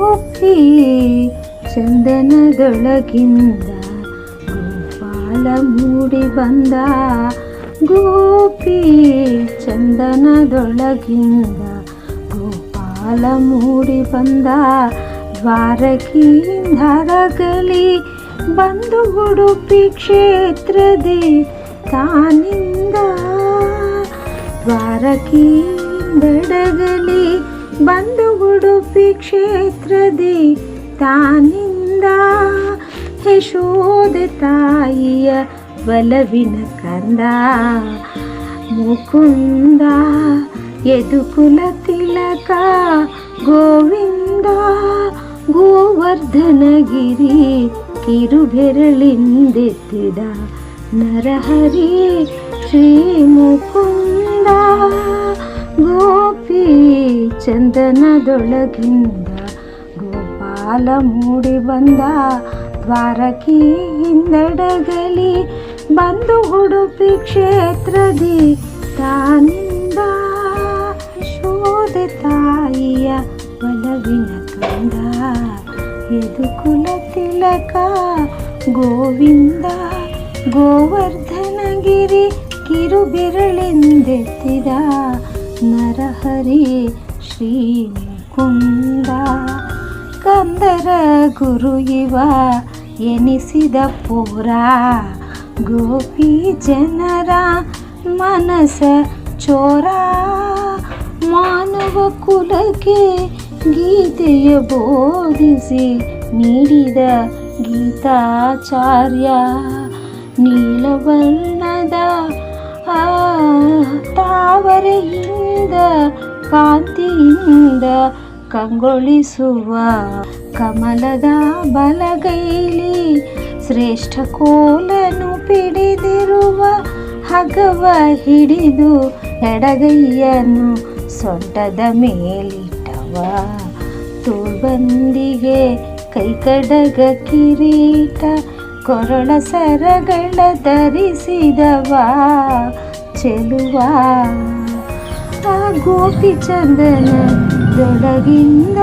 ಗೋಪಿ ಚಂದನದೊಳಗಿಂದ ಗೋಪಾಲ ಮೂಡಿ ಬಂದ. ಗೋಪಿ ಚಂದನದೊಳಗಿಂದ ಗೋಪಾಲ ಮೂಡಿ ಬಂದ. ದ್ವಾರಕೀಂದರಗಲಿ ಬಂದು ಉಡುಪಿ ಕ್ಷೇತ್ರದಿ ತಾನಿಂದ. ದ್ವಾರಕೀಂದಡಗಲಿ ಬಂದು ಉಡುಪಿ ಕ್ಷೇತ್ರದಿ ತಾನಿಂದ. ಯಶೋದೆ ತಾಯಿಯ ಒಲವಿನ ಕಂದ ಮುಕುಂದ. ಯದುಕುಲ ತಿಲಕ ಗೋವಿಂದ. ಗೋವರ್ಧನಗಿರಿ ಕಿರುಬೆರಳಿಂದೆತ್ತಿದ ನರಹರಿ ಶ್ರೀ ಮುಕುಂದ. ಗೋಪಿ ಚಂದನದೊಳಗಿಂದ ಗೋಪಾಲ ಮೂಡಿ ಬಂದ. ದ್ವಾರಕೀಂದಡಗಲಿ ಬಂದು ಉಡುಪಿ ಕ್ಷೇತ್ರದಿ ತಾನಿಂದ. ಯಶೋದೆ ತಾಯಿಯ ಒಲವಿನ ಕಂದ ಯದುಕುಲ ತಿಲಕ ಗೋವಿಂದ. ಗೋವರ್ಧನಗಿರಿ ಕಿರುಬೆರಳೆಂದೆತ್ತಿದ ನರಹರಿ ಶ್ರೀ ಮುಕುಂದ. ಕಂದರ ಗುರು ಇವ ಎನಿಸಿದ ಪುರ ಗೋಪಿ ಜನರ ಮನಸ ಚೋರ. ಮಾನವ ಕುಲಕ್ಕೆ ಗೀತೆಯ ಬೋಧಿಸಿ ನೀಡಿದ ಗೀತಾಚಾರ್ಯ. ನೀಲವರ್ಣದ ತಾವರೆಯಿಂದ ಕಾಂತಿಯಿಂದ ಕಂಗೊಳಿಸುವ ಕಮಲದ ಬಲಗೈಲಿ ಶ್ರೇಷ್ಠ ಕೋಲನು ಪಿಡಿದಿರುವ ಹಗವ ಹಿಡಿದು ಎಡಗೈಯನ್ನು ಸೊಂಟದ ಮೇಲಿಟ್ಟವ. ತೋಳ್ಬಂದಿಗೆ ಕೈಕಡಗ ಕಿರೀಟ ಕೊರಳ ಸರಗಳ ಧರಿಸಿದವ ಚೆಲುವ. ಆ ಗೋಪಿ ಚಂದನದೊಳಗಿಂದ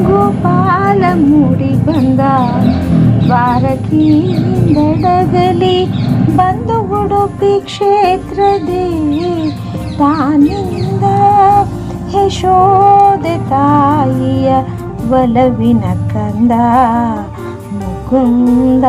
ಗೋಪಾಲ ಮೂಡಿ ಬಂದ. ದ್ವಾರಕೀಂದಡಗಲಿ ಬಂದು ಉಡುಪಿ ಕ್ಷೇತ್ರದಿ ತಾನಿಂದ. ಯಶೋದೆ ತಾಯಿಯ ಒಲವಿನ ಕಂದ ಮುಕುಂದ.